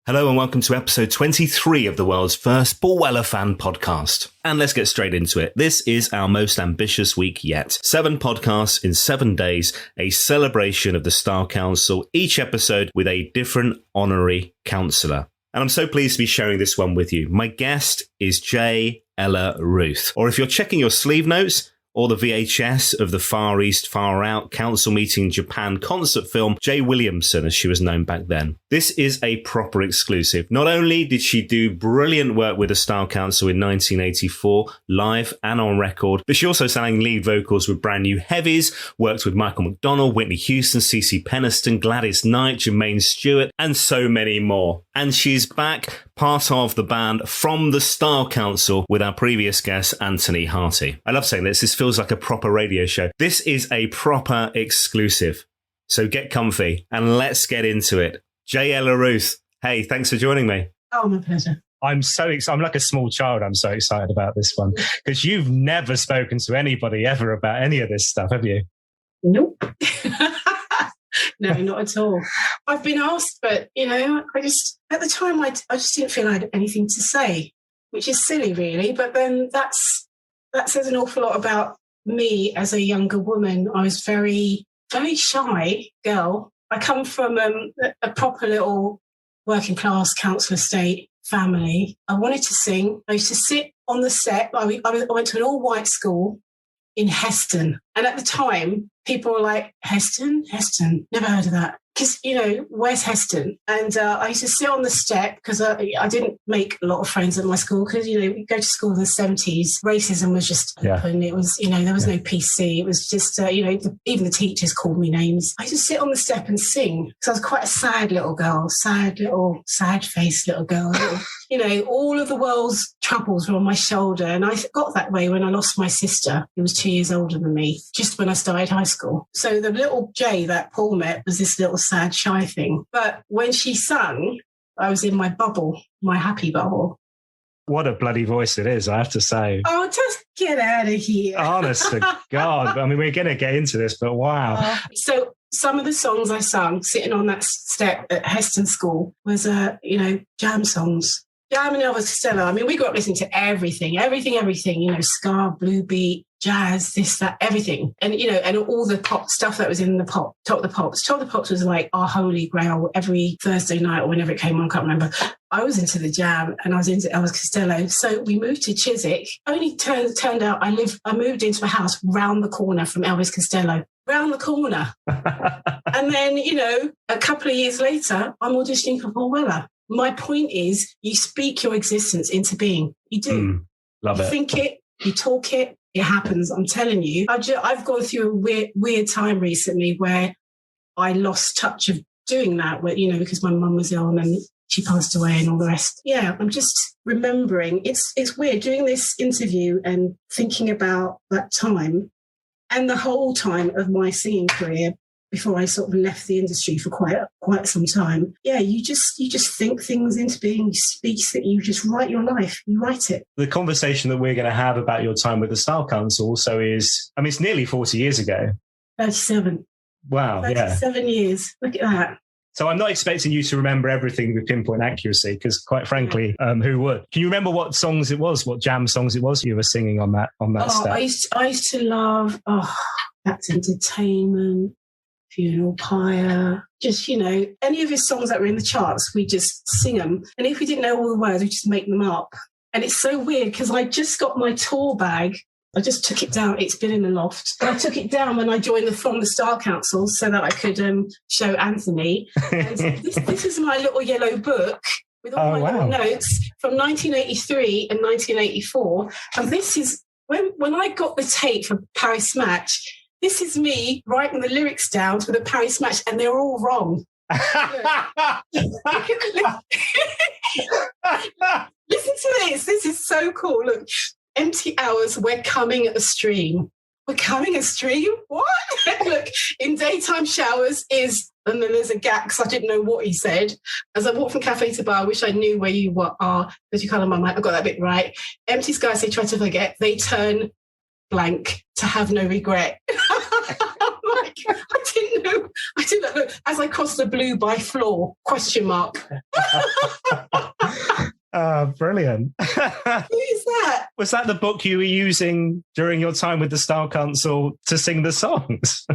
Hello and welcome to episode 23 of the world's first Bulweller fan podcast. And let's get straight into it. This is our most ambitious week yet. 7 podcasts in 7 days, a celebration of the Style Council, each episode with a different honorary councillor. And I'm so pleased to be sharing this one with you. My guest is Jaye Ella-Ruth. Or if you're checking your sleeve notes, or the VHS of the Far East, Far Out Council Meeting Japan concert film, Jaye Williamson, as she was known back then. This is a proper exclusive. Not only did she do brilliant work with the Style Council in 1984, live and on record, but she also sang lead vocals with Brand New Heavies, worked with Michael McDonald, Whitney Houston, Penniston, Gladys Knight, Jermaine Stuart, and so many more. And she's back, part of the band from the Style Council with our previous guest, Anthony Harty. I love saying this. This feels like a proper radio show. This is a proper exclusive. So get comfy and let's get into it. Jaye Ella-Ruth, hey, thanks for joining me. Oh, my pleasure. I'm so excited. I'm like a small child. I'm so excited about this one because you've never spoken to anybody ever about any of this stuff, have you? Nope. No, not at all. I've been asked, but, I just, at the time, I just didn't feel I had anything to say, which is silly, really. But then that says an awful lot about me as a younger woman. I was very, very shy girl. I come from a proper little working class council estate family. I wanted to sing. I used to sit on the set. I went to an all-white school in Heston. And at the time, people were like, Heston? Never heard of that. Because, where's Heston? And I used to sit on the step because I didn't make a lot of friends at my school because, we go to school in the 70s. Racism was just open. It was, there was no PC. It was just, even the teachers called me names. I used to sit on the step and sing because I was quite a sad little girl, sad-faced little girl. All of the world's troubles were on my shoulder. And I got that way when I lost my sister, who was 2 years older than me, just when I started high school. So the little Jay that Paul met was this little sad, shy thing. But when she sang, I was in my bubble, my happy bubble. What a bloody voice it is, I have to say. Oh, just get out of here. Honest to God. I mean, we're going to get into this, but wow. So some of the songs I sung sitting on that step at Heston School was, jam songs. Jam and Elvis Costello. I mean, we grew up listening to everything, ska, blue beat, jazz, this, that, everything. And, and all the pop stuff that was in the pop, Top the Pops. Top the Pops was like our holy grail every Thursday night or whenever it came on, I can't remember. I was into the jam and I was into Elvis Costello. So we moved to Chiswick. Only turned out I moved into a house round the corner from Elvis Costello. Round the corner. And then, a couple of years later, I'm auditioning for Paul Weller. My point is, you speak your existence into being. You do. Love it. You think it, you talk it, it happens. I'm telling you. I've gone through a weird time recently where I lost touch of doing that, because my mum was ill and then she passed away and all the rest. Yeah, I'm just remembering. It's weird doing this interview and thinking about that time and the whole time of my singing career before I sort of left the industry for quite some time. Yeah, you just think things into being, you speak, you just write your life, you write it. The conversation that we're going to have about your time with the Style Council also is, it's nearly 40 years ago. 37. Wow, 37 years. Look at that. So I'm not expecting you to remember everything with pinpoint accuracy because, quite frankly, who would? Can you remember what songs it was, what jam songs it was you were singing on that step? I used to love, That's Entertainment, Funeral Pyre, just, any of his songs that were in the charts, we just sing them. And if we didn't know all the words, we just make them up. And it's so weird because I just got my tour bag. I just took it down. It's been in the loft. I took it down when I joined from the Style Council so that I could show Anthony. And this is my little yellow book with all my little notes from 1983 and 1984. And this is when I got the tape for Paris Match. This is me writing the lyrics down for the Paris Match, and they're all wrong. Listen to this. This is so cool. Look, empty hours, we're coming a stream. We're coming a stream? What? Look, in daytime showers is, and then there's a gap because I didn't know what he said. As I walk from cafe to bar, I wish I knew where you are, because you kind of, I got that bit right. Empty skies, they try to forget. They turn blank to have no regret. I'm like, I didn't know. As I crossed the blue by floor, ? Brilliant. Who is that? Was that the book you were using during your time with the Style Council to sing the songs?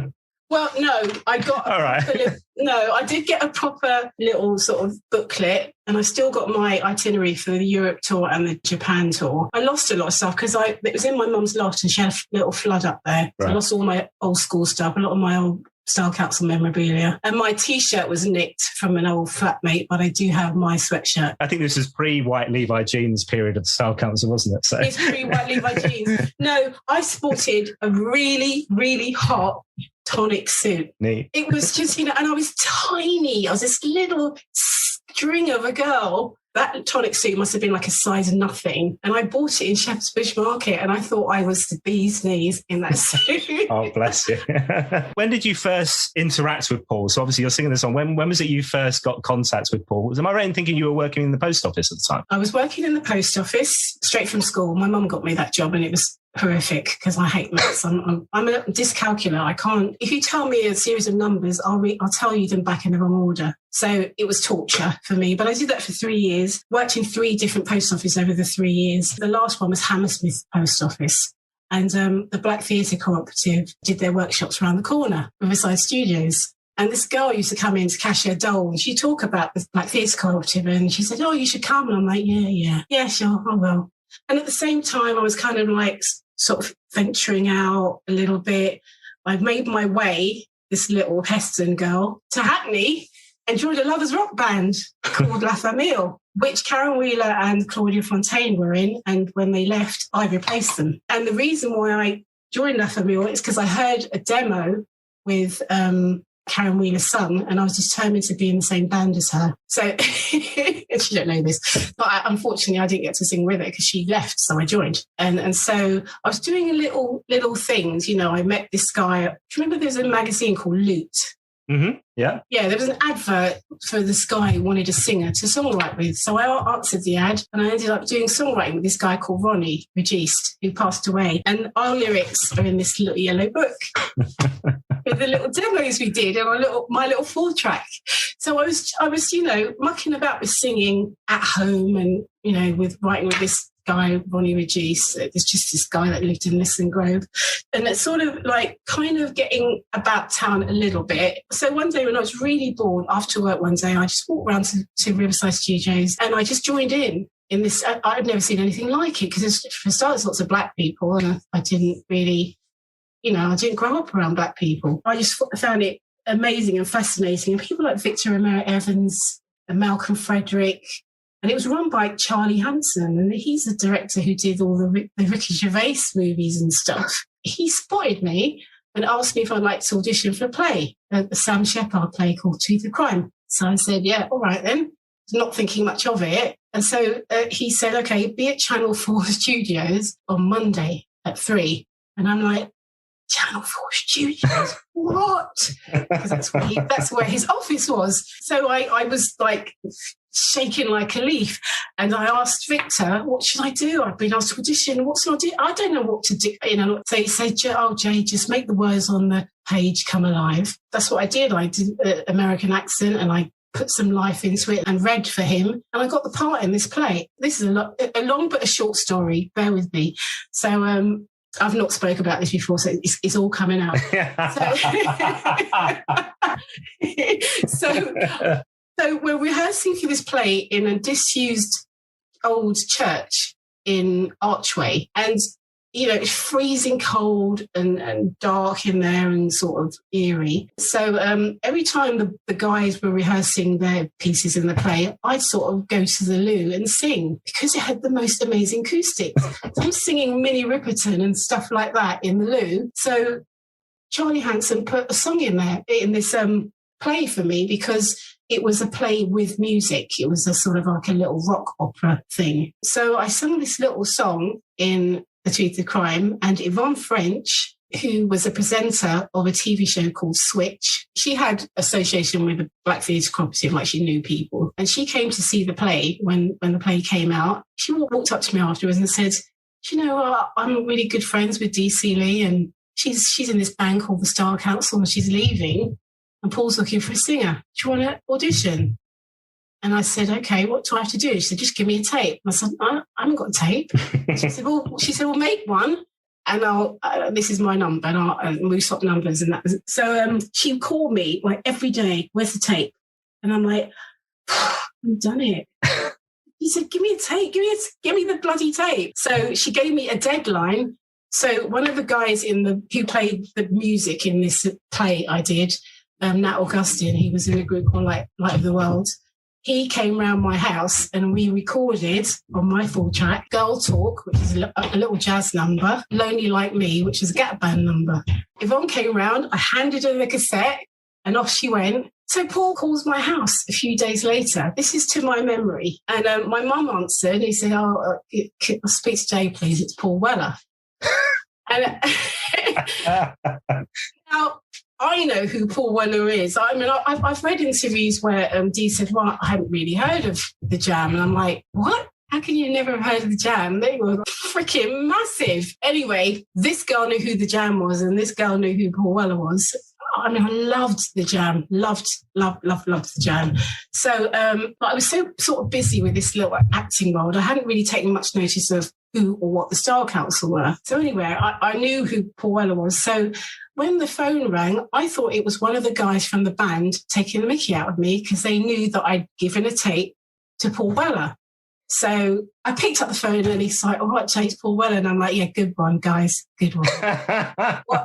Well, no, I got I did get a proper little sort of booklet, and I still got my itinerary for the Europe tour and the Japan tour. I lost a lot of stuff because it was in my mum's loft and she had a little flood up there. So I lost all my old school stuff, a lot of my old Style Council memorabilia. And my T-shirt was nicked from an old flatmate, but I do have my sweatshirt. I think this is pre-White Levi jeans period of the Style Council, wasn't it? So it's pre-White Levi jeans. No, I sported a really, really hot tonic suit. Neat. It was just, and I was tiny. I was this little string of a girl. That tonic suit must have been like a size nothing. And I bought it in Shepherd's Bush Market, and I thought I was the bee's knees in that suit. Oh, bless you. When did you first interact with Paul? So obviously you're singing this song. When was it you first got contact with Paul? Am I right in thinking you were working in the post office at the time? I was working in the post office straight from school. My mum got me that job, and it was horrific because I hate maths. I'm a dyscalcular. I can't. If you tell me a series of numbers, I'll tell you them back in the wrong order. So it was torture for me. But I did that for 3 years. Worked in 3 different post offices over the 3 years. The last one was Hammersmith Post Office, and the Black Theatre Cooperative did their workshops around the corner, Riverside Studios. And this girl used to come in to cash her dole, and she'd talk about the Black Theatre Cooperative, and she said, "Oh, you should come." And I'm like, "Yeah, sure, I will." And at the same time, I was kind of like sort of venturing out a little bit. I made my way, this little Heston girl, to Hackney and joined a lovers rock band called La Famille, which Karen Wheeler and Claudia Fontaine were in. And when they left, I replaced them. And the reason why I joined La Famille is because I heard a demo with Karen Wheeler's son, and I was determined to be in the same band as her. So, and she don't know this, but unfortunately I didn't get to sing with her because she left, so I joined. And so I was doing little things, I met this guy. Do you remember there was a magazine called Loot? Mm-hmm. Yeah. Yeah, there was an advert for this guy who wanted a singer to songwrite with. So I answered the ad, and I ended up doing songwriting with this guy called Ronnie Registe, who passed away. And our lyrics are in this little yellow book with the little demos we did and my little 4-track. So I was mucking about with singing at home and, with writing with this guy, Ronnie Registe. There's just this guy that lived in Lisson Grove. And it's sort of like kind of getting about town a little bit. So one day when I was really bored after work one day, I just walked around to Riverside Studios and I just joined in this. I'd never seen anything like it because for starters, lots of black people, and I didn't really, I didn't grow up around black people. I just found it amazing and fascinating. And people like Victor Romero Evans and Malcolm Frederick. And it was run by Charlie Hanson, and he's the director who did all the Ricky Gervais movies and stuff. He spotted me and asked me if I'd like to audition for a play, a Sam Shepard play called Truth or Crime. So I said, yeah, all right then. Not thinking much of it. And so he said, okay, be at Channel 4 Studios on Monday at 3. And I'm like, Channel 4 Studios? What? Because that's where his office was. So I was like shaking like a leaf. And I asked Victor, what should I do? I've been asked to audition. What should I do? I don't know what to do. So he said, Jay, just make the words on the page come alive. That's what I did. I did an American accent and I put some life into it and read for him. And I got the part in this play. This is a long but a short story. Bear with me. So I've not spoke about this before, so it's all coming out. So we're rehearsing for this play in a disused old church in Archway. And, it's freezing cold and dark in there and sort of eerie. So every time the guys were rehearsing their pieces in the play, I'd sort of go to the loo and sing because it had the most amazing acoustics. So I'm singing Minnie Riperton and stuff like that in the loo. So Charlie Hanson put a song in there in this play for me because it was a play with music. It was a sort of like a little rock opera thing. So I sang this little song in The Truth of Crime, and Yvonne French, who was a presenter of a TV show called Switch, she had association with the Black Theatre Cooperative, like she knew people. And she came to see the play when the play came out. She walked up to me afterwards and said, I'm really good friends with DC Lee, and she's in this band called the Star Council and she's leaving and Paul's looking for a singer. Do you want to audition? And I said, okay, what do I have to do? She said, just give me a tape. And I said, I haven't got a tape. She said, well, make one. And I'll, this is my number, and we swap numbers and that. So she called me like every day, where's the tape? And I'm like, I've done it. She said, give me a tape, give me the bloody tape. So she gave me a deadline. So one of the guys who played the music in this play I did, Nat Augustine, he was in a group called Light of the World. He came round my house and we recorded on my full track Girl Talk, which is a little jazz number, Lonely Like Me, which is a Gap Band number. Yvonne came round, I handed her the cassette and off she went. So Paul calls my house a few days later. This is to my memory. And my mum answered. He said, I'll speak to Jay, please. It's Paul Weller. And now, I know who Paul Weller is. I mean, I've read interviews where Dee said, well, I haven't really heard of the Jam. And I'm like, what? How can you never have heard of the Jam? They were freaking massive. Anyway, this girl knew who the Jam was and this girl knew who Paul Weller was. I mean, I loved the Jam, loved the Jam. So, but I was so sort of busy with this little acting role. I hadn't really taken much notice of who or what the Star Council were. So anyway, I knew who Paul Weller was. So when the phone rang, I thought it was one of the guys from the band taking the mickey out of me because they knew that I'd given a tape to Paul Weller. So I picked up the phone and he's like, all right, Jay, it's Paul Weller. And I'm like, yeah, good one, guys. Good one.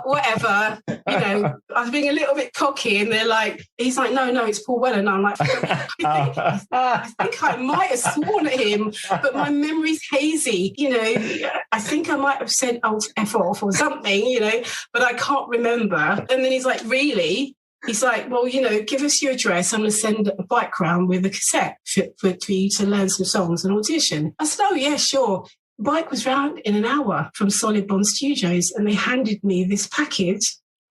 Whatever. You know, I was being a little bit cocky and they're like, he's like, no, it's Paul Weller. And I'm like, I think I might have sworn at him, but my memory's hazy. You know, I think I might have said, oh, F off or something, you know, but I can't remember. And then he's like, really? He's like, well, you know, give us your address. I'm going to send a bike round with a cassette for you to learn some songs and audition. I said, oh, yeah, sure. The bike was round in an hour from Solid Bond Studios and they handed me this package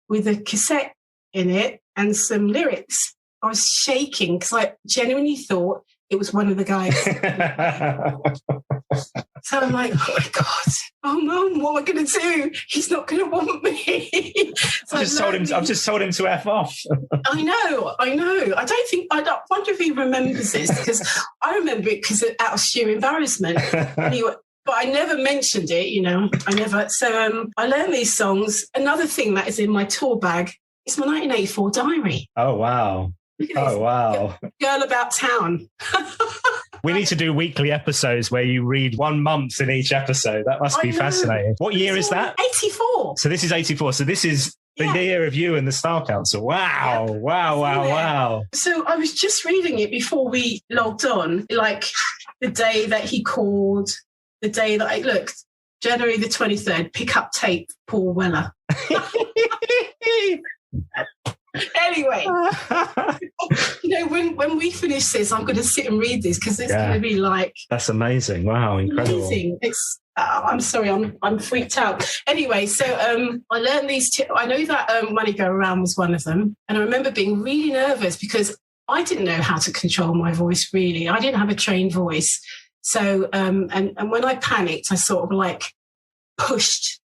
with a cassette in it and some lyrics. I was shaking because I genuinely thought it was one of the guys. So I'm like, oh my God, oh Mum, what am I going to do? He's not going to want me. So I've just told him to F off. I know. I wonder if he remembers this because I remember it because out of sheer embarrassment. But I never mentioned it, you know. So I learned these songs. Another thing that is in my tour bag is my 1984 diary. Oh, wow. Oh, wow. Girl About Town. We need to do weekly episodes where you read 1 month in each episode. That must be fascinating. What year is that? 84. So this is 84. So this is the year of you and the Star Council. Wow. Yep. Wow. So I was just reading it before we logged on, like the day that he called, the day that I looked, January the 23rd, pick up tape, Paul Weller. Anyway, you know, when we finish this, I'm going to sit and read this because it's going to be like... That's amazing. Wow, incredible. Amazing. It's... I'm sorry, I'm freaked out. Anyway, so I learned these... I know that Money Go Around was one of them. And I remember being really nervous because I didn't know how to control my voice, really. I didn't have a trained voice. So, and when I panicked, I sort of like pushed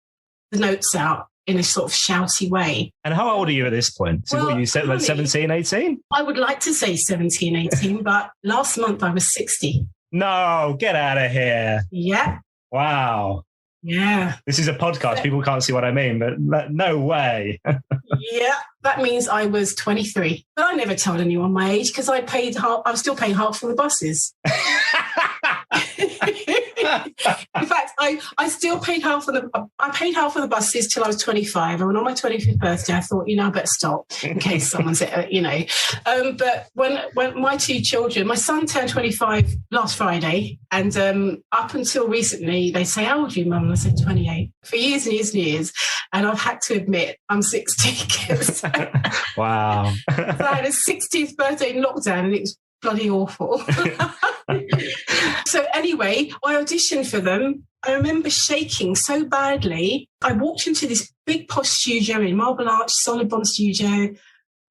the notes out in a sort of shouty way. And how old are you at this point? So what you said, like 17, 18? I would like to say 17, 18, but last month I was 60. No, get out of here. Yeah. Wow. Yeah. This is a podcast. People can't see what I mean, but no way. Yeah, that means I was 23. But I never told anyone my age because I was still paying half for the buses. In fact, I still paid half of the buses till I was 25. And on my 25th birthday, I thought, I better stop in case someone's, But when my two children, my son turned 25 last Friday, and up until recently, they say, how old are you, Mum? And I said 28. For years and years and years. And I've had to admit, I'm 60. Wow. So I had a 60th birthday in lockdown, and it was bloody awful. So anyway, I auditioned for them. I remember shaking so badly. I walked into this big posh studio in Marble Arch, Solid Bond Studio.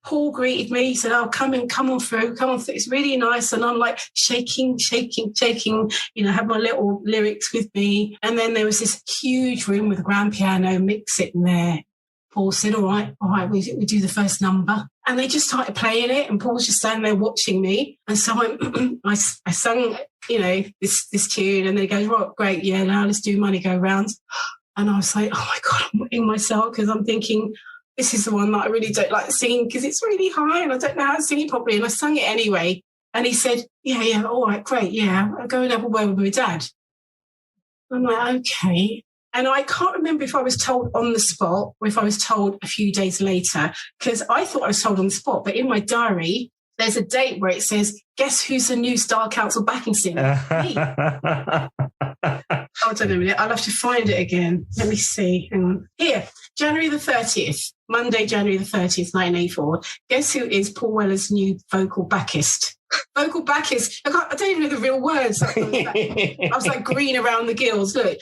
Paul greeted me. He said, oh, come on through. It's really nice. And I'm like shaking, have my little lyrics with me. And then there was this huge room with a grand piano, Mick sitting there. Paul said, all right, we do the first number. And they just started playing it, and Paul's just standing there watching me. And so I sung, this tune, and then he goes, right, great, yeah, now let's do Money Go Round. And I was like, oh my God, I'm wetting myself, because I'm thinking, this is the one that I really don't like singing because it's really high and I don't know how to sing it properly. And I sung it anyway. And he said, yeah, all right, great, yeah, I'll go and have a word with my dad. I'm like, okay. And I can't remember if I was told on the spot or if I was told a few days later, because I thought I was told on the spot. But in my diary, there's a date where it says, guess who's the new Star Council backing singer? Me. Hold on a minute. I'll have to find it again. Let me see. Hang on. Here, January the 30th, Monday, January the 30th, 1984. Guess who is Paul Weller's new vocal backist? Vocal backist. I don't even know the real words. I was like green around the gills. Look,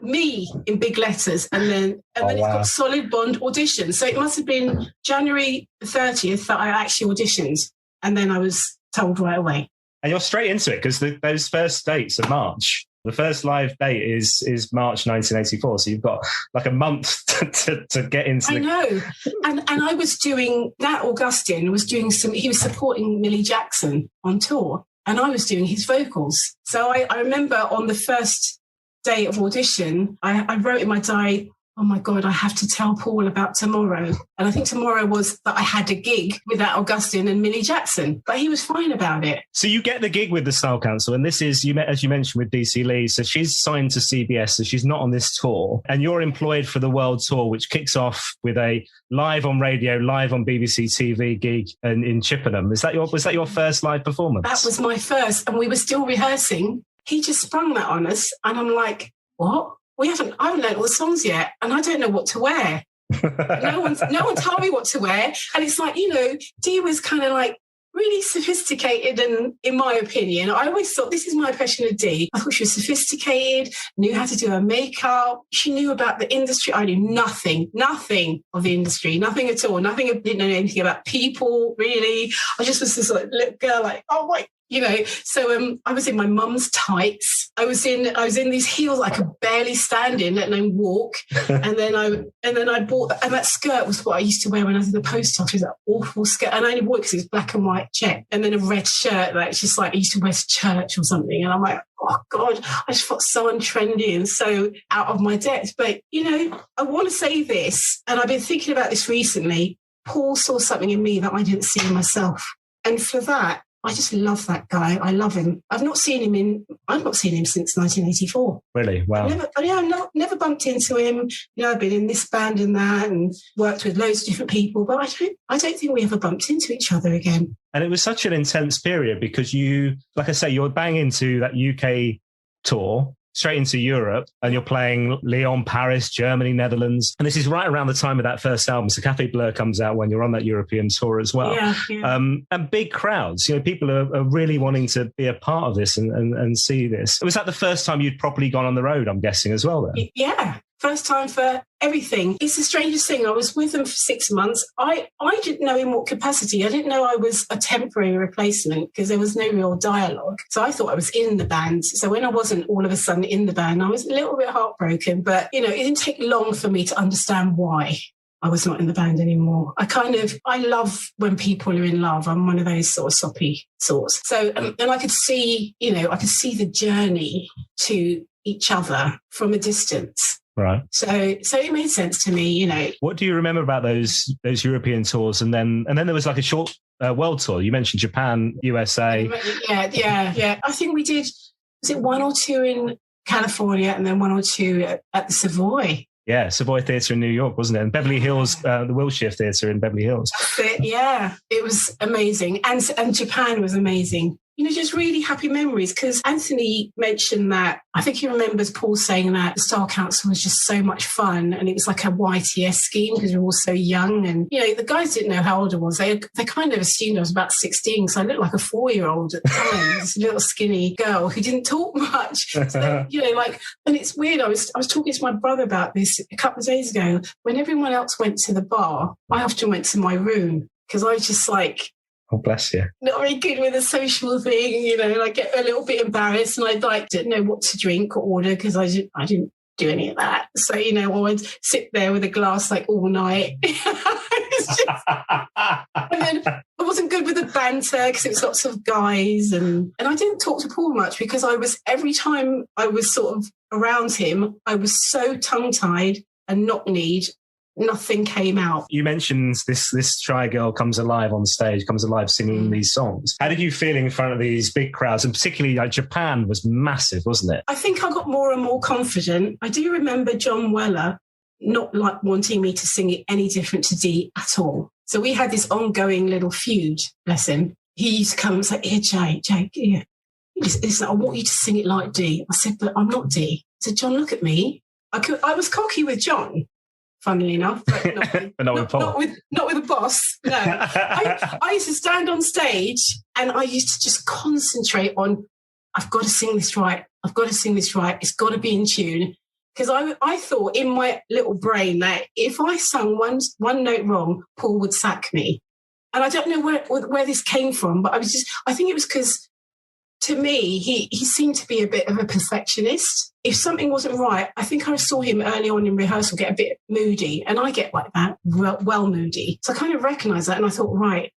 me in big letters, and then it's got Solid Bond audition. So it must have been January the 30th that I actually auditioned, and then I was told right away. And you're straight into it because those first dates are March. The first live date is March 1984, so you've got like a month to get into. I know, and I was doing that. Augustine was doing he was supporting Millie Jackson on tour, and I was doing his vocals. So I remember on the first day of audition, I wrote in my diary, oh my God, I have to tell Paul about tomorrow. And I think tomorrow was that I had a gig with that Augustine and Millie Jackson, but he was fine about it. So you get the gig with the Style Council, and this is, as you mentioned, with DC Lee. So she's signed to CBS, so she's not on this tour. And you're employed for the world tour, which kicks off with a live on radio, live on BBC TV gig in Chippenham. Was that your first live performance? That was my first, and we were still rehearsing. He just sprung that on us, and I'm like, what? I haven't learned all the songs yet, and I don't know what to wear. No one told me what to wear. And it's like, Dee was kind of like really sophisticated, and in my opinion, I always thought, this is my impression of Dee. I thought she was sophisticated, knew how to do her makeup. She knew about the industry. I knew nothing of the industry, nothing at all. Didn't know anything about people, really. I just was this like little girl, like, oh my. So I was in my mum's tights. I was in these heels I could barely stand in, let alone walk. and then I bought, and that skirt was what I used to wear when I was in the post office. That awful skirt, and I only wore it because it was black and white check, and then a red shirt that's just like I used to wear to church or something. And I'm like, oh God, I just felt so untrendy and so out of my depth. But I want to say this, and I've been thinking about this recently. Paul saw something in me that I didn't see in myself, and for that, I just love that guy. I love him. I've not seen him since 1984. Really? Wow. I've never bumped into him. I've been in this band and that, and worked with loads of different people, but I don't think we ever bumped into each other again. And it was such an intense period because you, like I say, you're bang into that UK tour, straight into Europe, and you're playing Lyon, Paris, Germany, Netherlands. And this is right around the time of that first album. So Café Bleu comes out when you're on that European tour as well. Yeah. And big crowds. People are really wanting to be a part of this and see this. Was that the first time you'd properly gone on the road, I'm guessing, as well then? Yeah. First time for everything. It's the strangest thing. I was with them for 6 months. I didn't know in what capacity. I didn't know I was a temporary replacement because there was no real dialogue. So I thought I was in the band. So when I wasn't all of a sudden in the band, I was a little bit heartbroken. But, it didn't take long for me to understand why I was not in the band anymore. I love when people are in love. I'm one of those sort of soppy sorts. So, and I could see, the journey to each other from a distance. Right. So it made sense to me, What do you remember about those European tours? And then there was like a short world tour. You mentioned Japan, USA. Yeah. I think we did, was it 1 or 2 in California and then 1 or 2 at the Savoy? Yeah, Savoy Theatre in New York, wasn't it? And Beverly Hills, the Wilshire Theatre in Beverly Hills. Yeah, it was amazing. And Japan was amazing. Just really happy memories, because Anthony mentioned that, I think he remembers Paul saying that the Style Council was just so much fun, and it was like a YTS scheme because we were all so young, and the guys didn't know how old I was. They kind of assumed I was about 16, so I looked like a 4-year-old at the time, this little skinny girl who didn't talk much. So, and it's weird. I was talking to my brother about this a couple of days ago. When everyone else went to the bar, I often went to my room because I was just like, oh, bless you. Not very good with a social thing, and I get a little bit embarrassed, and I didn't know what to drink or order because I didn't do any of that. So, I would sit there with a glass like all night. And then I wasn't good with the banter because it was lots of guys. And I didn't talk to Paul much because every time I was sort of around him, I was so tongue-tied and knock-kneed. Nothing came out. You mentioned this Shy Girl comes alive on stage, comes alive singing these songs. How did you feel in front of these big crowds? And particularly like Japan was massive, wasn't it? I think I got more and more confident. I do remember John Weller not like wanting me to sing it any different to Dee at all. So we had this ongoing little feud, bless him. He used to come and say, here, Jaye, yeah. Listen, I want you to sing it like Dee. I said, but I'm not Dee. I said, John, look at me. I was cocky with John, funnily enough, but not with Paul. Not with the boss. No. I used to stand on stage and I used to just concentrate on, I've got to sing this right. I've got to sing this right. It's got to be in tune. Because I thought in my little brain that if I sung one note wrong, Paul would sack me. And I don't know where this came from, but I think it was because, to me, he seemed to be a bit of a perfectionist. If something wasn't right, I think I saw him early on in rehearsal get a bit moody, and I get like that, well moody. So I kind of recognised that, and I thought, right,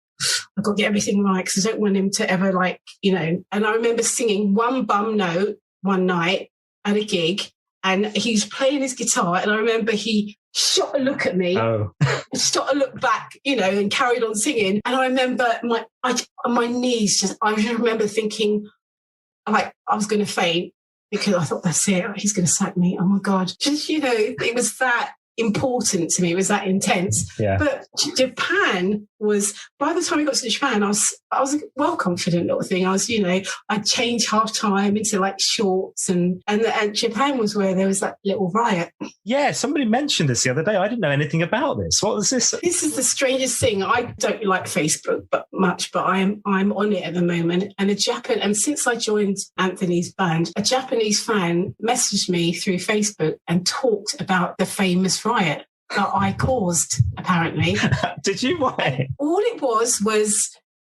I've got to get everything right because I don't want him to ever And I remember singing one bum note one night at a gig, and he was playing his guitar, and I remember he shot a look at me, shot a look back, and carried on singing. And I remember my knees I remember thinking, like, I was going to faint because I thought, that's it, he's going to sack me. Oh my God. Just, it was that important to me. It was that intense. Yeah. But Japan was, by the time we got to Japan, I was a well confident little thing. I'd change half time into like shorts and Japan was where there was that little riot. Yeah, somebody mentioned this the other day. I didn't know anything about this. What was this? This is the strangest thing. I don't like Facebook much, but I'm on it at the moment. And since I joined Anthony's band, a Japanese fan messaged me through Facebook and talked about the famous riot that I caused, apparently. Did you? Why? All it was,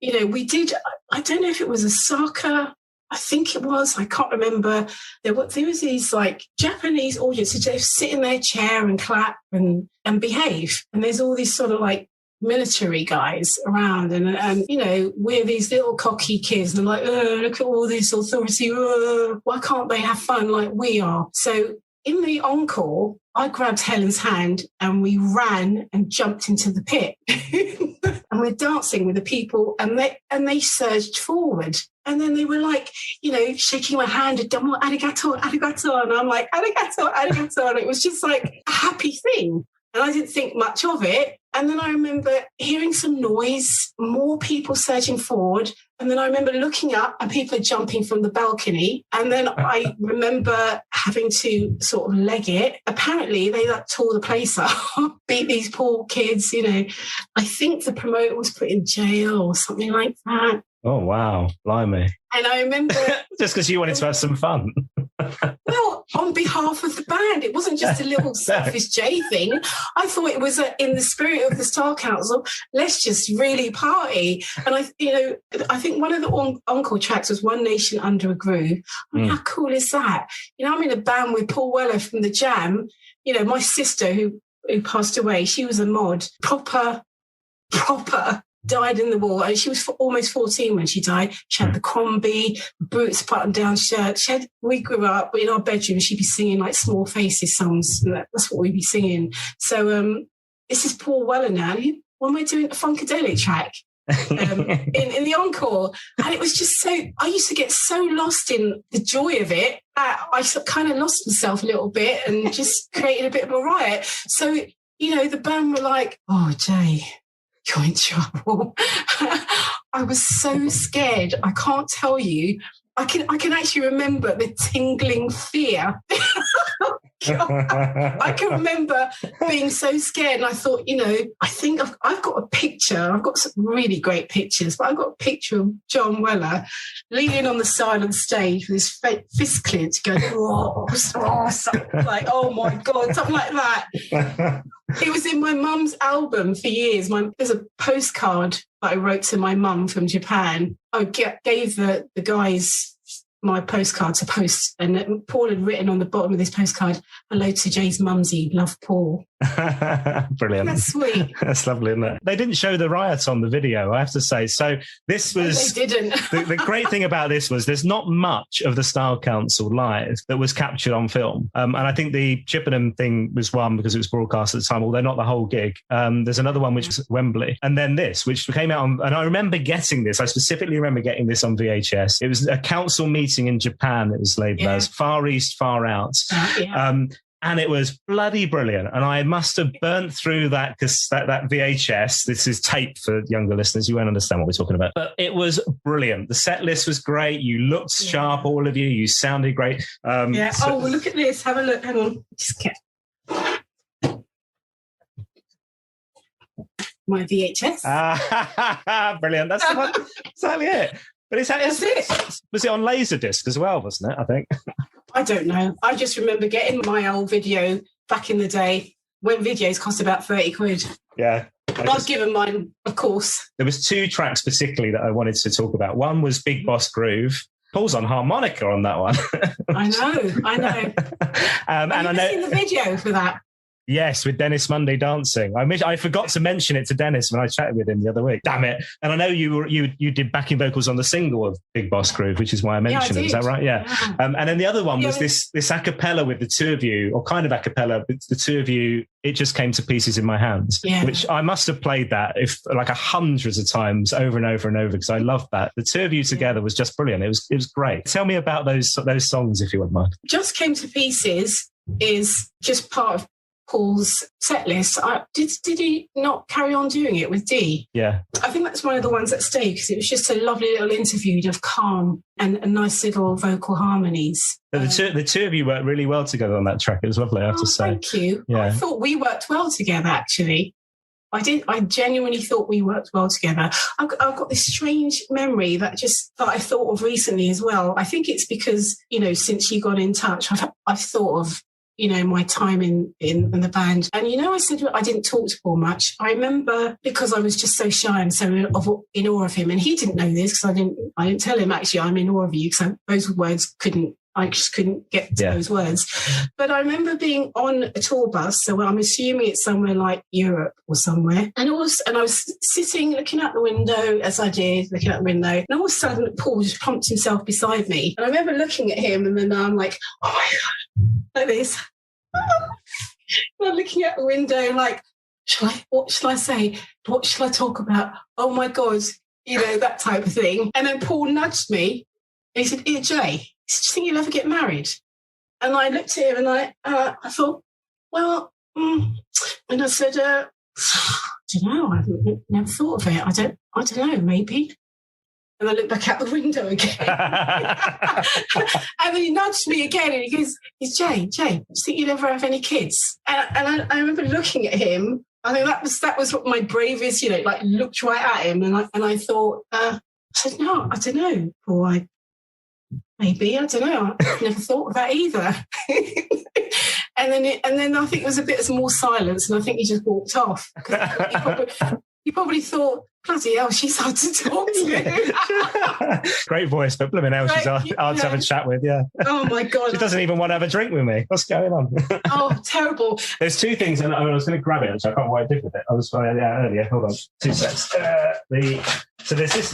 we did, I don't know if it was Osaka, I think it was, I can't remember. There was these like Japanese audience who just sit in their chair and clap and behave. And there's all these sort of like military guys around and we're these little cocky kids and like, oh, look at all this authority. Oh, why can't they have fun like we are? So in the encore, I grabbed Helen's hand and we ran and jumped into the pit. And we're dancing with the people and they surged forward. And then they were like, shaking my hand and done arigato, arigato. And I'm like, arigato, arigato. And it was just like a happy thing. And I didn't think much of it. And then I remember hearing some noise, more people surging forward. And then I remember looking up and people jumping from the balcony. And then I remember having to sort of leg it. Apparently, they tore the place up, beat these poor kids, I think the promoter was put in jail or something like that. Oh, wow. Blimey. And I remember... Just because you wanted to have some fun. Well, on behalf of the band, it wasn't just a little selfish Jay thing. I thought it was in the spirit of the Star Council, let's just really party. And I think one of the encore tracks was One Nation Under a Groove. How cool is that? I'm in a band with Paul Weller from the Jam. My sister who passed away, she was a mod, proper died in the war, and she was almost 14 when she died. She had the combi, boots, button-down shirt. We grew up in our bedroom. She'd be singing like Small Faces songs. That's what we'd be singing. So this is Paul Weller now. When we're doing a Funkadelic track in the encore, and it was just so. I used to get so lost in the joy of it. I kind of lost myself a little bit and just created a bit of a riot. So the band were like, "Oh, Jay, you're in trouble." I was so scared. I can't tell you. I can actually remember the tingling fear. I can remember being so scared, and I thought, I think I've got a picture. I've got some really great pictures, but I've got a picture of John Weller leaning on the side of the stage with his fist clenched, going, something like, oh my God, something like that. It was in my mum's album for years. There's a postcard that I wrote to my mum from Japan. I gave the guys my postcard to post, and Paul had written on the bottom of this postcard, "Hello to Jay's mumsy, love Paul." Brilliant. That's sweet. That's lovely, isn't it? They didn't show the riot on the video, I have to say. So this was... No, they didn't. the great thing about this was there's not much of the Style Council live that was captured on film. And I think the Chippenham thing was one because it was broadcast at the time, although not the whole gig. There's another one which was at Wembley. And then this, which came out on... And I remember getting this. I specifically remember getting this on VHS. It was a council meeting in Japan, it was labelled as Far East, Far Out. And it was bloody brilliant. And I must have burnt through that because that VHS, this is tape for younger listeners, you won't understand what we're talking about. But it was brilliant. The set list was great. You looked sharp, all of you. You sounded great. So, well, look at this. Have a look. Hang on. Just get my VHS. Brilliant. That's exactly it. But that's it. Was it on Laserdisc as well, wasn't it, I think? I don't know. I just remember getting my old video back in the day when videos cost about 30 quid. Yeah. I've given mine, of course. There was 2 tracks particularly that I wanted to talk about. One was Big Boss Groove. Paul's on harmonica on that one. I know. And I know seen the video for that. Yes, with Dennis Munday dancing. I forgot to mention it to Dennis when I chatted with him the other week. Damn it! And I know you did backing vocals on the single of Big Boss Groove, which is why I mentioned it. Is that right? Yeah. And then the other one was this a cappella with the two of you, or kind of a cappella, but the two of you. It just came to pieces in my hands, which I must have played that like hundreds of times over and over and over because I loved that. The two of you together was just brilliant. It was great. Tell me about those songs, if you wouldn't mind. Just Came to Pieces is just part of Paul's set list. Did he not carry on doing it with Dee? Yeah. I think that's one of the ones that stayed because it was just a lovely little interview of calm and nice little vocal harmonies. The two of you worked really well together on that track. It was lovely, I have to say. Thank you. Yeah. I thought we worked well together, actually. I genuinely thought we worked well together. I've got this strange memory that I thought of recently as well. I think it's because, since you got in touch, I've thought of my time in the band. And, I said I didn't talk to Paul much. I remember because I was just so shy and so in awe of him. And he didn't know this because I didn't tell him, actually, I'm in awe of you because those words I just couldn't get to those words. But I remember being on a tour bus, so I'm assuming it's somewhere like Europe or somewhere. And I was sitting, looking out the window, as I did, looking out the window. And all of a sudden, Paul just plumped himself beside me. And I remember looking at him, and then I'm like, oh my God, like this. And I'm looking out the window, like, what shall I say? What shall I talk about? Oh my God, that type of thing. And then Paul nudged me, and he said, "Hey, Jay, do you think you'll ever get married?" And I looked at him and I thought, well, and I said, I don't know, I've never thought of it. I don't know, maybe. And I looked back out the window again. And then he nudged me again and he goes, Jay, do you think you'd ever have any kids? And I remember looking at him. I think that was what my bravest, looked right at him. And I thought, I said, no, I don't know, Paul, maybe, I don't know. I've never thought of that either. and then I think there was a bit more silence, and I think he just walked off. He probably thought, bloody hell, she's hard to talk to. Great voice, but blooming hell, she's hard to have a chat with, yeah. Oh, my God. She doesn't even want to have a drink with me. What's going on? Oh, terrible. There's two things, and I was going to grab it, so I can't know what I did with it. I was earlier. Hold on. 2 seconds. So this is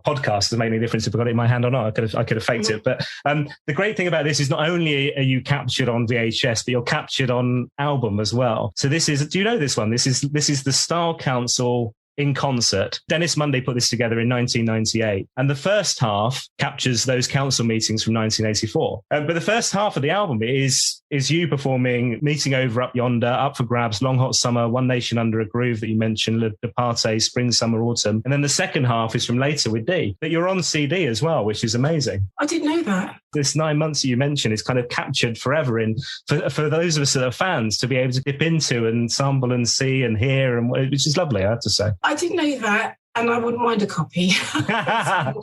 podcast. Doesn't make any difference if I got it in my hand or not. I could have faked it. But the great thing about this is not only are you captured on VHS, but you're captured on album as well. So do you know this one? This is the Style Council in concert. Dennis Munday put this together in 1998. And the first half captures those council meetings from 1984. But the first half of the album is you performing Meeting Over Up Yonder, Up for Grabs, Long Hot Summer, One Nation Under a Groove that you mentioned, Le Departe, Spring, Summer, Autumn. And then the second half is from Later with Dee. But you're on CD as well, which is amazing. I didn't know that. This 9 months that you mentioned is kind of captured forever for those of us that are fans to be able to dip into and sample and see and hear, which is lovely, I have to say. I didn't know that, and I wouldn't mind a copy from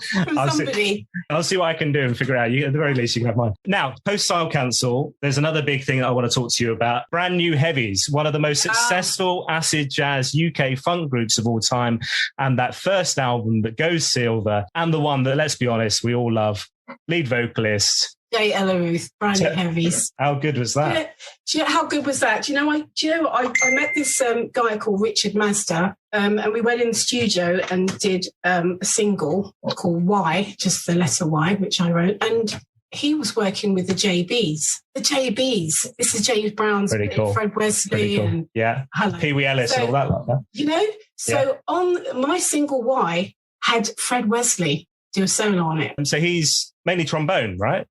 somebody. I'll see what I can do and figure it out. At the very least, you can have mine. Now, post-Style Council, there's another big thing that I want to talk to you about. Brand New Heavies, one of the most successful acid jazz UK funk groups of all time, and that first album that goes silver, and the one that, let's be honest, we all love, lead vocalist. Jaye Ella-Ruth, Brand New Heavies. How good was that? Do you know how good was that? I met this guy called Richard Mazda, and we went in the studio and did a single called Y, just the letter Y, which I wrote. And he was working with the JBs. The JBs. This is James Brown's, cool. Fred Wesley, cool. and Pee Wee Ellis and all that like that. You know, so on my single Y had Fred Wesley do a solo on it. And so he's mainly trombone, right?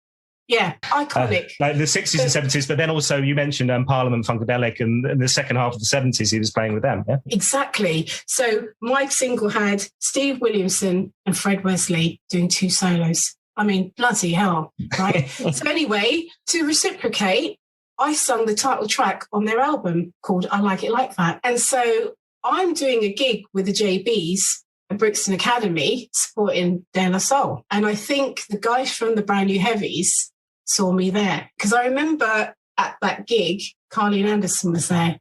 Yeah, iconic. Like the 60s and 70s, but then also you mentioned Parliament Funkadelic, and in the second half of the 70s he was playing with them, yeah? Exactly. So my single had Steve Williamson and Fred Wesley doing 2 solos. I mean, bloody hell, right? So anyway, to reciprocate, I sung the title track on their album called I Like It Like That. And so I'm doing a gig with the JBs at Brixton Academy supporting De La Soul. And I think the guys from the Brand New Heavies saw me there. Because I remember at that gig, Carleen Anderson was there.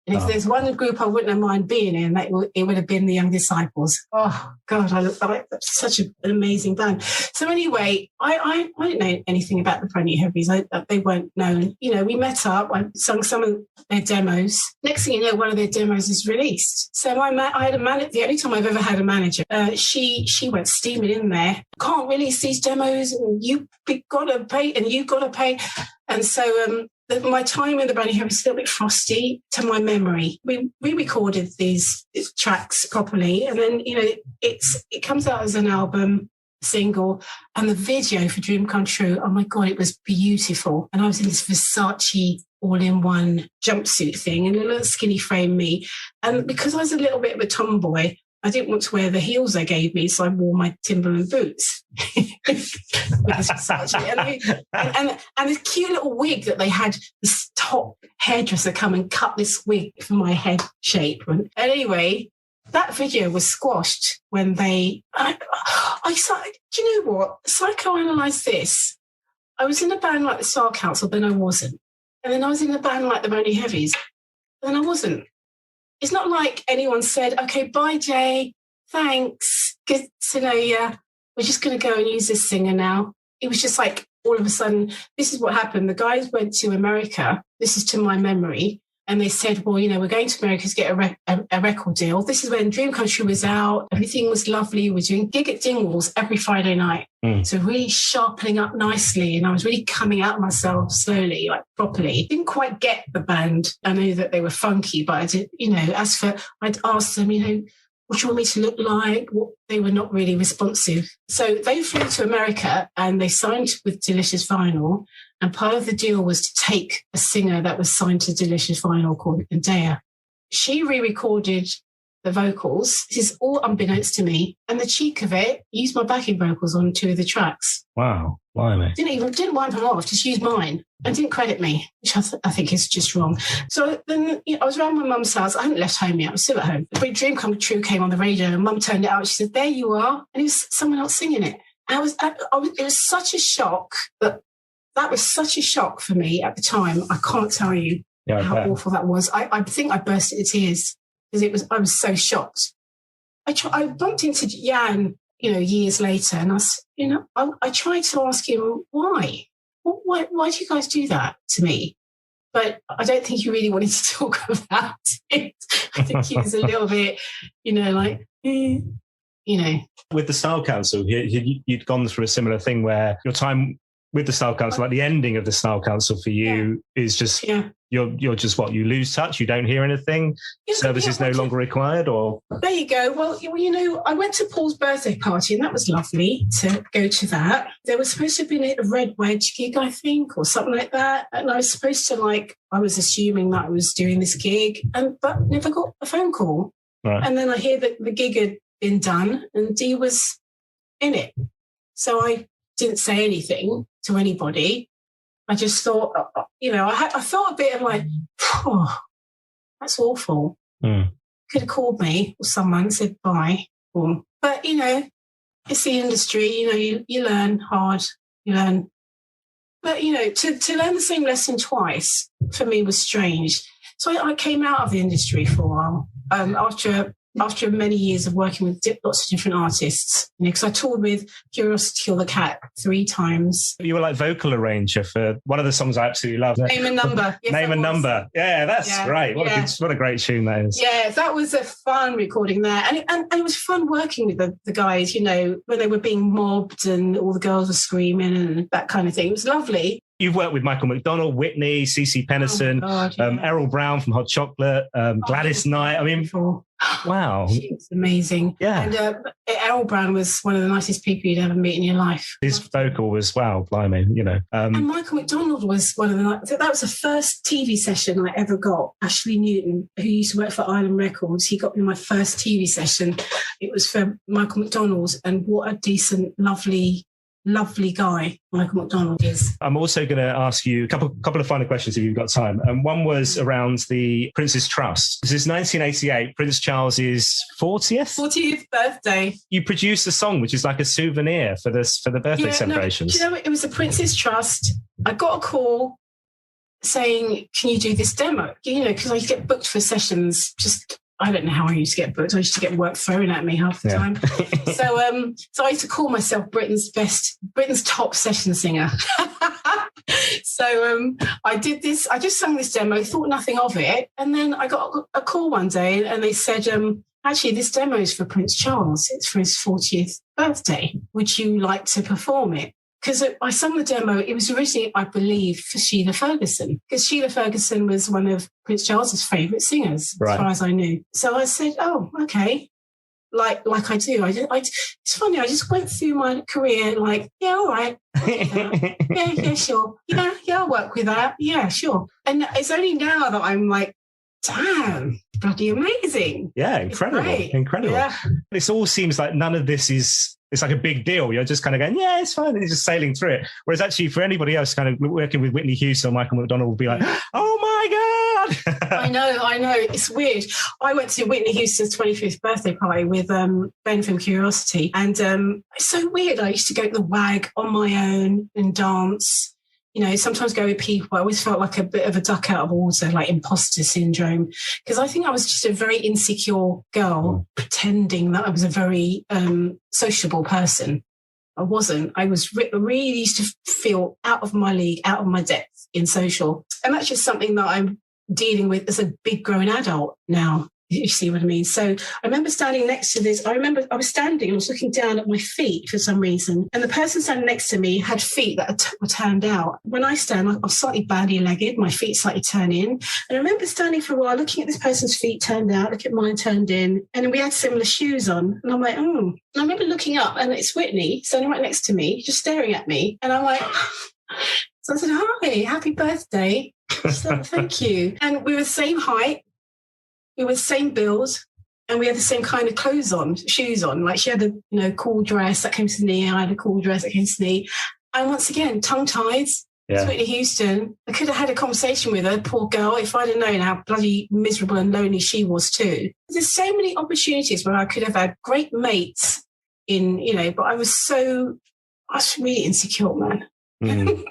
And if there's one group I wouldn't have mind being in, it would have been the Young Disciples. Oh, God, I such an amazing band. So anyway, I didn't know anything about the Brand New Heavies. They weren't known. You know, we met up, I sung some of their demos. Next thing you know, one of their demos is released. So I had a manager, the only time I've ever had a manager. She went steaming in there. Can't release these demos, and you've got to pay, and you've got to pay. And so my time in the Brand New Heavies is a little bit frosty to my memory. We recorded these tracks properly, and then it comes out as an album single, and the video for Dream Come True, oh my God, it was beautiful. And I was in this Versace all-in-one jumpsuit thing and a little skinny frame me. And because I was a little bit of a tomboy, I didn't want to wear the heels they gave me, so I wore my Timberland boots with this Versace. And this cute little wig that they had this top hairdresser come and cut this wig for my head shape. And anyway, that video was squashed when I started, do you know what? Psychoanalyze this. I was in a band like the Style Council, then I wasn't. And then I was in a band like the Brand New Heavies, then I wasn't. It's not like anyone said, okay, bye, Jay. Thanks. Good to know you. We're just going to go and use this singer now. It was just like all of a sudden, this is what happened. The guys went to America. This is to my memory. And they said, well, we're going to America to get a record deal. This is when Dream Come True was out. Everything was lovely. We were doing gig at Dingwalls every Friday night. So really sharpening up nicely. And I was really coming out of myself slowly, like properly. Didn't quite get the band. I knew that they were funky, but I did, I'd asked them, what do you want me to look like? They were not really responsive. So they flew to America and they signed with Delicious Vinyl. And part of the deal was to take a singer that was signed to Delicious Vinyl called Jayella. She re-recorded the vocals. This is all unbeknownst to me. And the cheek of it, used my backing vocals on 2 of the tracks. Wow. Blimey. Didn't wipe them off, just used mine. And didn't credit me, which I think is just wrong. So then I was around my mum's house. I hadn't left home yet. I was still at home. The Dream Come True came on the radio and Mum turned it out. She said, there you are. And it was someone else singing it. And it was such a shock that was such a shock for me at the time. I can't tell you how awful that was. I think I burst into tears because I was so shocked. I bumped into Jan, years later, and I tried to ask him why. Why do you guys do that to me? But I don't think he really wanted to talk about it. I think he was a little bit, With the Style Council, you'd gone through a similar thing where your time with the Style Council, like the ending of the Style Council for you is just, you're just what, you lose touch, you don't hear anything, service is no longer required, or? There you go. Well, I went to Paul's birthday party and that was lovely to go to that. There was supposed to have been a Red Wedge gig, I think, or something like that. And I was supposed to I was assuming that I was doing this gig, but never got a phone call. Right. And then I hear that the gig had been done and Dee was in it. So I didn't say anything to anybody. I just thought, I felt a bit of that's awful. Could have called me or someone said bye. But, it's the industry, you learn hard, you learn. But, to learn the same lesson twice for me was strange. So I came out of the industry for a while after after many years of working with lots of different artists, because I toured with Curiosity Kill the Cat 3 times. You were like vocal arranger for one of the songs I absolutely love. Name and Number. Yes, Name and Number. Yeah, that's great. What a great tune that is. Yeah, that was a fun recording there. And it was fun working with the guys, when they were being mobbed and all the girls were screaming and that kind of thing. It was lovely. You've worked with Michael McDonald, Whitney, CeCe Penniston, Errol Brown from Hot Chocolate, Gladys Knight. I mean, wow. She's amazing. Yeah. And Errol Brown was one of the nicest people you'd ever meet in your life. His vocal was, wow, blimey, and Michael McDonald was one of that was the first TV session I ever got. Ashley Newton, who used to work for Island Records, he got me my first TV session. It was for Michael McDonald, and what a decent, lovely guy Michael McDonald is. I'm also going to ask you a couple of final questions if you've got time. And one was around the Prince's Trust. This is 1988, Prince Charles's 40th birthday. You produced a song which is like a souvenir for the birthday celebrations. It was the Prince's Trust. I got a call saying, "Can you do this demo?" Because I get booked for sessions. I don't know how I used to get booked. I used to get work thrown at me half the time. So I used to call myself Britain's top session singer. So I did this. I just sang this demo, thought nothing of it. And then I got a call one day and they said, actually, this demo is for Prince Charles. It's for his 40th birthday. Would you like to perform it? Because I sung the demo, it was originally, I believe, for Sheila Ferguson, because Sheila Ferguson was one of Prince Charles's favourite singers, as far as I knew. So I said, "Oh, okay," like I do. It's funny. I just went through my career like, yeah, all right, yeah, sure, yeah, I'll work with that, yeah, sure. And it's only now that I'm like, damn, bloody amazing. Yeah, incredible. Yeah. This all seems like none of this is. It's like a big deal. You're just kind of going, yeah, it's fine. And you're just sailing through it. Whereas actually for anybody else kind of working with Whitney Houston or Michael McDonald would be like, oh my God. I know. It's weird. I went to Whitney Houston's 25th birthday party with Ben from Curiosity. And it's so weird. I used to go to the WAG on my own and dance. Sometimes go with people. I always felt like a bit of a duck out of water, like imposter syndrome. Because I think I was just a very insecure girl pretending that I was a very sociable person. I wasn't. I was really used to feel out of my league, out of my depth in social. And that's just something that I'm dealing with as a big grown adult now. You see what I mean? So I remember standing next to this. I remember I was standing and I was looking down at my feet for some reason. And the person standing next to me had feet that were turned out. When I stand, I'm slightly bandy-legged. My feet slightly turn in. And I remember standing for a while, looking at this person's feet turned out, look at mine turned in. And we had similar shoes on. And I'm like, oh. And I remember looking up and it's Whitney standing right next to me, just staring at me. And I'm like, so I said, hi, happy birthday. She said, thank you. And we were the same height. We were the same build and we had the same kind of clothes on, shoes on. Like she had a cool dress that came to the knee and I had a cool dress that came to the knee. And once again, tongue-tied. Yeah. Whitney Houston. I could have had a conversation with her, poor girl, if I'd have known how bloody miserable and lonely she was too. There's so many opportunities where I could have had great mates but I was really insecure, man. Mm.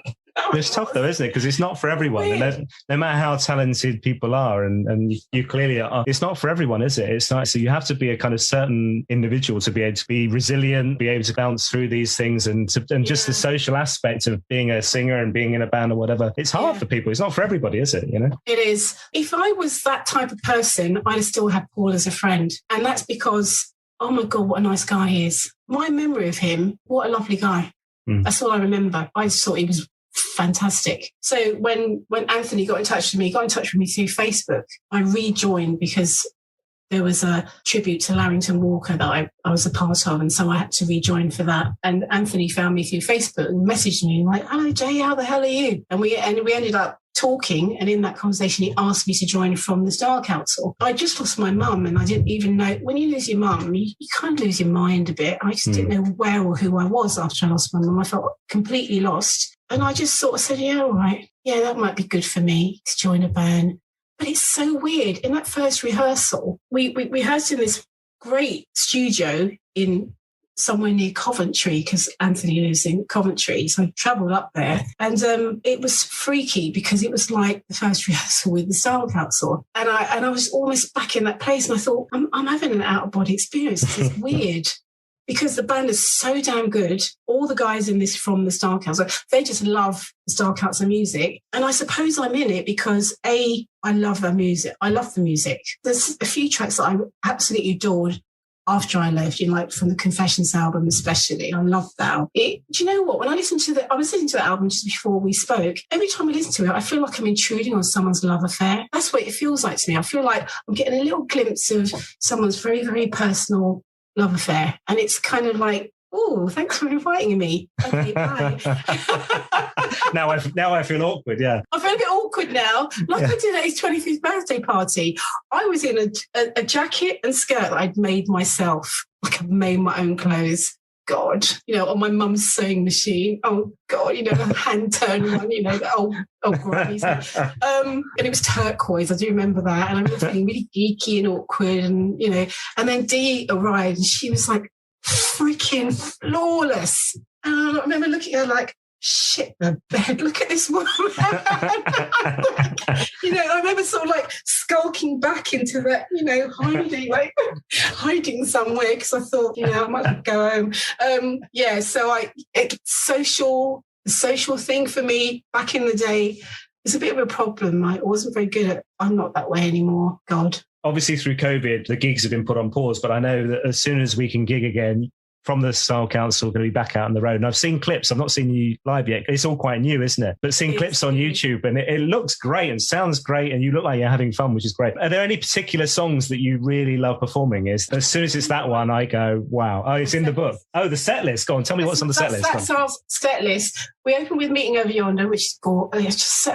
It's tough though, isn't it? Because it's not for everyone. And no matter how talented people are, and you clearly are, it's not for everyone, is it? It's not. So you have to be a kind of certain individual to be able to be resilient, be able to bounce through these things, and just the social aspect of being a singer and being in a band or whatever. It's hard for people. It's not for everybody, is it? It is. If I was that type of person, I'd still have Paul as a friend, and that's because, oh my God, what a nice guy he is. My memory of him, what a lovely guy. Mm. That's all I remember. I just thought he was fantastic. So when Anthony got in touch with me through Facebook, I rejoined because there was a tribute to Larrington Walker that I was a part of, and so I had to rejoin for that. And Anthony found me through Facebook and messaged me like, "Hello Jay, how the hell are you?" And we ended up talking, and in that conversation he asked me to join from the Star Council. I just lost my mum and I didn't even know, when you lose your mum, you kind of lose your mind a bit. I just didn't know where or who I was after I lost my mum. I felt completely lost. And I just sort of said, yeah, all right. Yeah, that might be good for me to join a band. But it's so weird. In that first rehearsal, we rehearsed in this great studio in somewhere near Coventry because Anthony lives in Coventry. So I travelled up there, and it was freaky because it was like the first rehearsal with the Style Council, and I was almost back in that place, and I thought, I'm having an out of body experience. This is weird. Because the band is so damn good. All the guys in this from the Style Council, they just love the Style Council music. And I suppose I'm in it because I love the music. I love the music. There's a few tracks that I absolutely adored after I left, like from the Confessions album especially. I love that. Do you know what? When I was listening to the album just before we spoke, every time I listen to it, I feel like I'm intruding on someone's love affair. That's what it feels like to me. I feel like I'm getting a little glimpse of someone's very, very personal love affair, and it's kind of like, oh, thanks for inviting me. Okay, bye. now I feel awkward. Yeah, I feel a bit awkward now. Like I did at his 25th birthday party. I was in a jacket and skirt that I'd made myself. Like I'd made my own clothes. God, on my mum's sewing machine. Oh God, the hand turn one. The old grannies. And it was turquoise. I do remember that. And I remember feeling really geeky and awkward, and And then Dee arrived, and she was like freaking flawless. And I remember looking at her like, shit the bed, look at this woman. I remember sort of like skulking back into that, hiding somewhere because I thought, I might go home. So the social thing for me back in the day was a bit of a problem. I wasn't very good at, I'm not that way anymore. God. Obviously through COVID, the gigs have been put on pause, but I know that as soon as we can gig again, from the Style Council, we're going to be back out on the road. And I've seen clips. I've not seen you live yet. It's all quite new, isn't it? But seeing clips on YouTube, and it looks great and sounds great, and you look like you're having fun, which is great. Are there any particular songs that you really love performing? As soon as it's that one, I go, wow. Oh, it's in the book. Oh, the set list. Go on, tell me what's on the set list. That's our set list. We open with Meeting Over Yonder, which is gorgeous.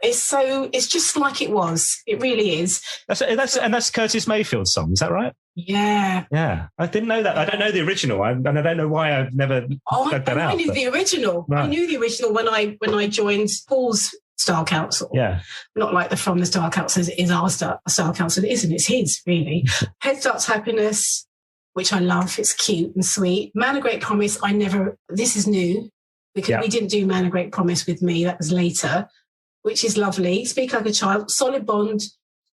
It's just like it was. It really is. That's Curtis Mayfield's song. Is that right? Yeah. I didn't know that. I don't know the original, and I don't know why I've never dug that out. I knew the original. Right. I knew the original when I joined Paul's Style Council. Yeah. Not like the From the Style Council is our Style Council. It isn't. It's his, really. Head Starts Happiness, which I love. It's cute and sweet. Man of Great Promise, this is new because we didn't do Man of Great Promise with me. That was later, which is lovely. Speak Like a Child. Solid Bond,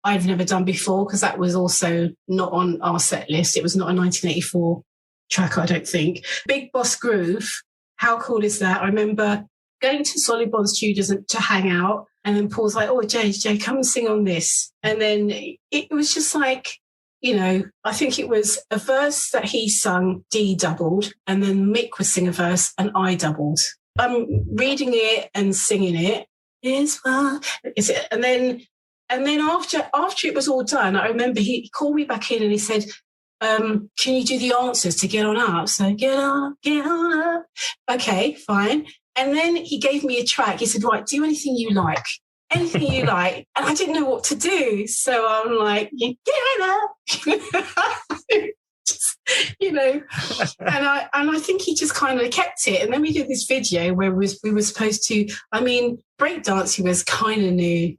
I've never done before because that was also not on our set list. It was not a 1984 track, I don't think. Big Boss Groove, how cool is that? I remember going to Solid Bond Studios to hang out, and then Paul's like, oh, Jay, come and sing on this. And then it was just like, I think it was a verse that he sung, Dee doubled, and then Mick would sing a verse and I doubled. I'm reading it and singing it. And then after it was all done, I remember he called me back in and he said, can you do the answers to Get On Up? So get on up. Okay, fine. And then he gave me a track. He said, right, do anything you like. Anything you like. And I didn't know what to do. So I'm like, get on up. And I think he just kind of kept it. And then we did this video where we were supposed to, breakdancing was kind of new.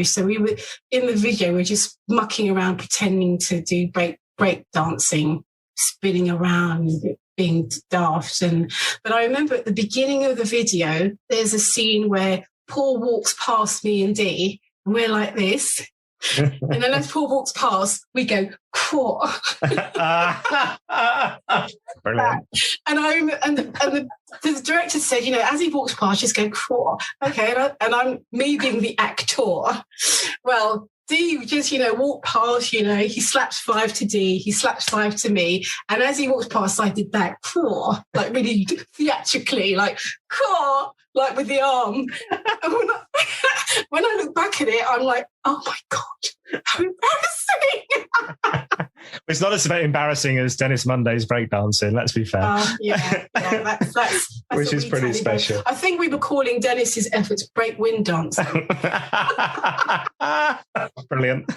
So we were in the video, we're just mucking around, pretending to do break dancing, spinning around, being daft. But I remember at the beginning of the video, there's a scene where Paul walks past me and Dee, and we're like this. And then as Paul walks past, we go, "Quaw." Brilliant. And the director said, as he walks past, just go, "Quaw." Okay, and I'm me being the actor. Well, Dee just, walked past, he slaps 5 to Dee, he slaps 5 to me. And as he walks past, I did that, "Quaw," like really theatrically, like, "Quaw," like with the arm. And when I look back at it, I'm like, oh my God, how embarrassing. It's not as embarrassing as Dennis Monday's breakdancing, let's be fair. That's which is pretty special. I think we were calling Dennis's efforts break wind dancing. Brilliant.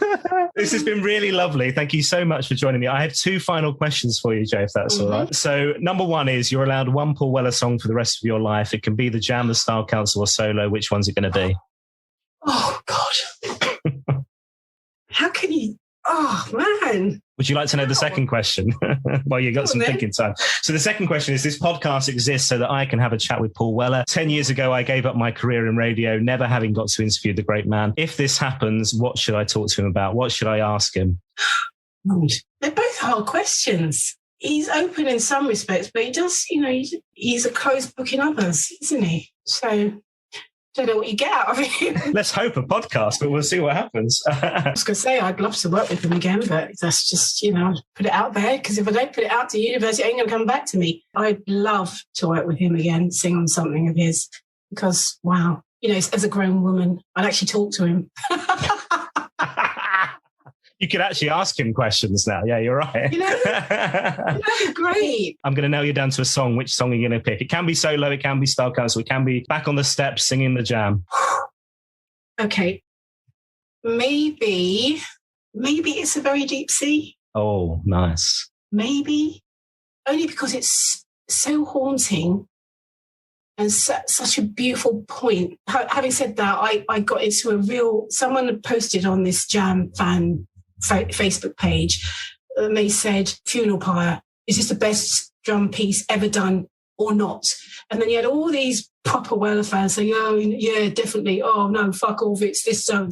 This has been really lovely. Thank you so much for joining me. I have 2 final questions for you, Jay, if that's all right. So number 1 is you're allowed one Paul Weller song for the rest of your life. It can be the Jam, the Style Council, or solo. Which one's it going to be? Oh, God. How can you Oh, man. Would you like to know the second question? Well, you got some thinking time. So the second question is, this podcast exists so that I can have a chat with Paul Weller. 10 years ago, I gave up my career in radio, never having got to interview the great man. If this happens, what should I talk to him about? What should I ask him? They're both hard questions. He's open in some respects, but he does, he's a closed book in others, isn't he? So don't know what you get out of him. Let's hope a podcast, but we'll see what happens. I was going to say, I'd love to work with him again, but that's just, put it out there, because if I don't put it out to university, it ain't going to come back to me. I'd love to work with him again, sing on something of his, because, wow, as a grown woman, I'd actually talk to him. You could actually ask him questions now. Yeah, you're right. That'd be great. I'm going to nail you down to a song. Which song are you going to pick? It can be solo, it can be Style Council, it can be back on the steps singing the jam. Okay. Maybe It's a Very Deep Sea. Oh, nice. Maybe. Only because it's so haunting and such a beautiful point. Having said that, I got into someone had posted on this jam fan Facebook page, and they said, "Funeral Pyre, is this the best drum piece ever done or not?" And then you had all these proper Weller fans saying, "Oh, yeah, definitely. Oh, no, fuck off. It's this so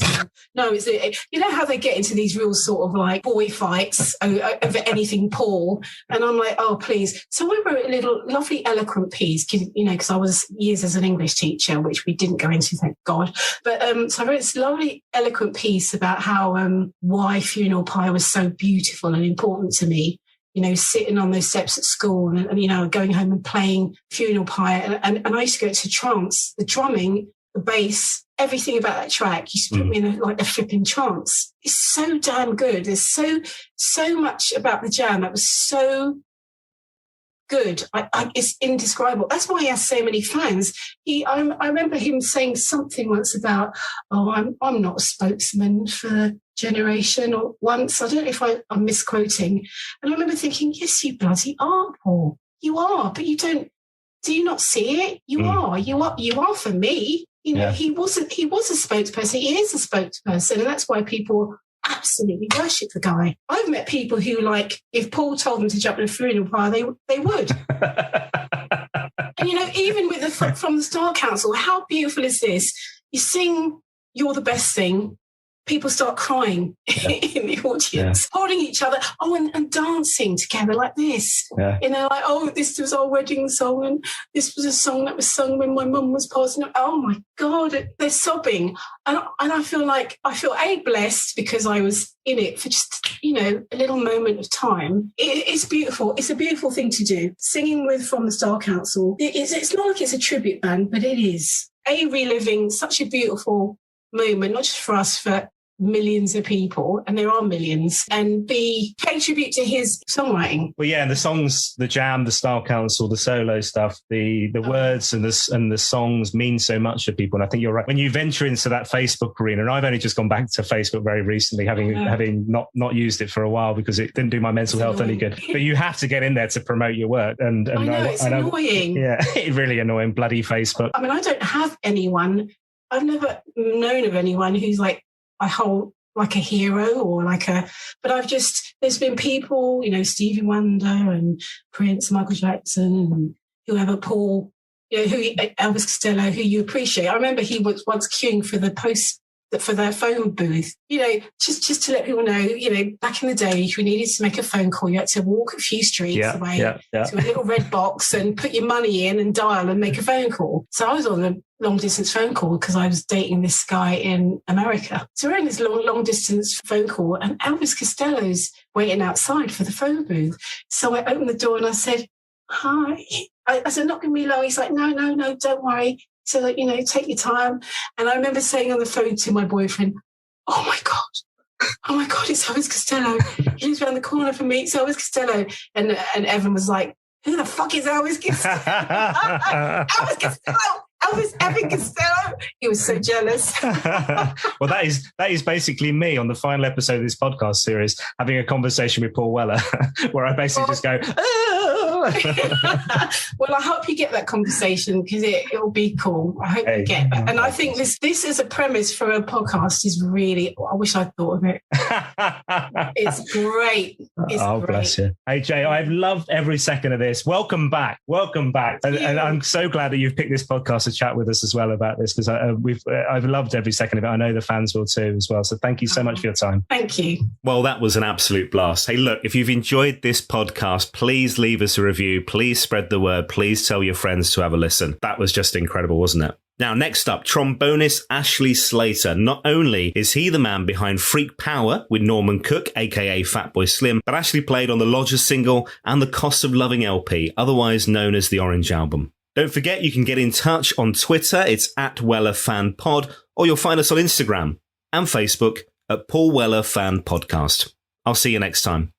no, it's it." You know how they get into these real sort of like boy fights over anything Paul. And I'm like, oh, please. So I wrote a little lovely, eloquent piece, because I was years as an English teacher, which we didn't go into, thank God. But so I wrote this lovely, eloquent piece about how why Funeral Pyre was so beautiful and important to me. Sitting on those steps at school and going home and playing Funeral Pyre. And I used to go into trance. The drumming, the bass, everything about that track used to put me in a flipping trance. It's so damn good. There's so much about the jam that was so good. It's indescribable. That's why he has so many fans. I remember him saying something once about, "Oh, I'm not a spokesman for generation," or once, I don't know if I'm misquoting. And I remember thinking, yes, you bloody are, Paul. You are, but do you not see it? You are for me. He was a spokesperson. He is a spokesperson. And that's why people absolutely worship the guy. I've met people who, like, if Paul told them to jump in a funeral pyre, they would. And, even with from the Style Council, how beautiful is this? You sing You're the Best Thing, people start crying in the audience, holding each other, and dancing together like this. Yeah. Like, oh, this was our wedding song, and this was a song that was sung when my mum was passing. Oh my God, they're sobbing. And I feel blessed because I was in it for just, a little moment of time. It's beautiful. It's a beautiful thing to do. Singing from the Style Council, it's not like it's a tribute band, but it is. Reliving such a beautiful moment, not just for us, for millions of people, and there are millions, and pay tribute to his songwriting. Well, yeah, and the songs, the jam, the Style Council, the solo stuff, the words and the songs mean so much to people. And I think you're right. When you venture into that Facebook arena, and I've only just gone back to Facebook very recently, having not used it for a while because it didn't do my mental health any good. But you have to get in there to promote your work. And I know, it's annoying. Yeah, it's really annoying, bloody Facebook. I mean, I don't have anyone. I've never known of anyone who's like, I hold like a hero or but there's been people, Stevie Wonder and Prince, Michael Jackson, and whoever, Paul, Elvis Costello, who you appreciate. I remember he was once queuing for their phone booth, just to let people know, back in the day, if you needed to make a phone call, you had to walk a few streets away to a little red box and put your money in and dial and make a phone call. So I was on a long distance phone call because I was dating this guy in America. So we're in this long distance phone call, and Elvis Costello's waiting outside for the phone booth. So I opened the door and I said, "Hi." I said, "Not going to be long." He's like, no, don't worry. So, take your time. And I remember saying on the phone to my boyfriend, oh my God, it's Elvis Costello. He lives around the corner from me. It's Elvis Costello. And Evan was like, who the fuck is Elvis Costello? Elvis Costello! Elvis Evan Costello! He was so jealous. Well, that is basically me on the final episode of this podcast series, having a conversation with Paul Weller, where I basically just go, oh! Well, I hope you get that conversation because it'll be cool. I hope you get that. And I think this as a premise for a podcast is really, I wish I'd thought of it. It's great. It's great. Bless you. Hey, Jaye, I've loved every second of this. Welcome back. And I'm so glad that you've picked this podcast to chat with us as well about this, because I've loved every second of it. I know the fans will too as well. So thank you so much for your time. Thank you. Well, that was an absolute blast. Hey, look, if you've enjoyed this podcast, please leave us a review. Please spread the word. Please tell your friends to have a listen. That was just incredible, wasn't it? Now, next up, trombonist Ashley Slater. Not only is he the man behind Freak Power with Norman Cook, aka Fatboy Slim, but Ashley played on the Lodgers single and the Cost of Loving LP, otherwise known as the Orange Album. Don't forget, you can get in touch on Twitter. It's @WellerFanPod, or you'll find us on Instagram and Facebook at Paul Weller Fan Podcast. I'll see you next time.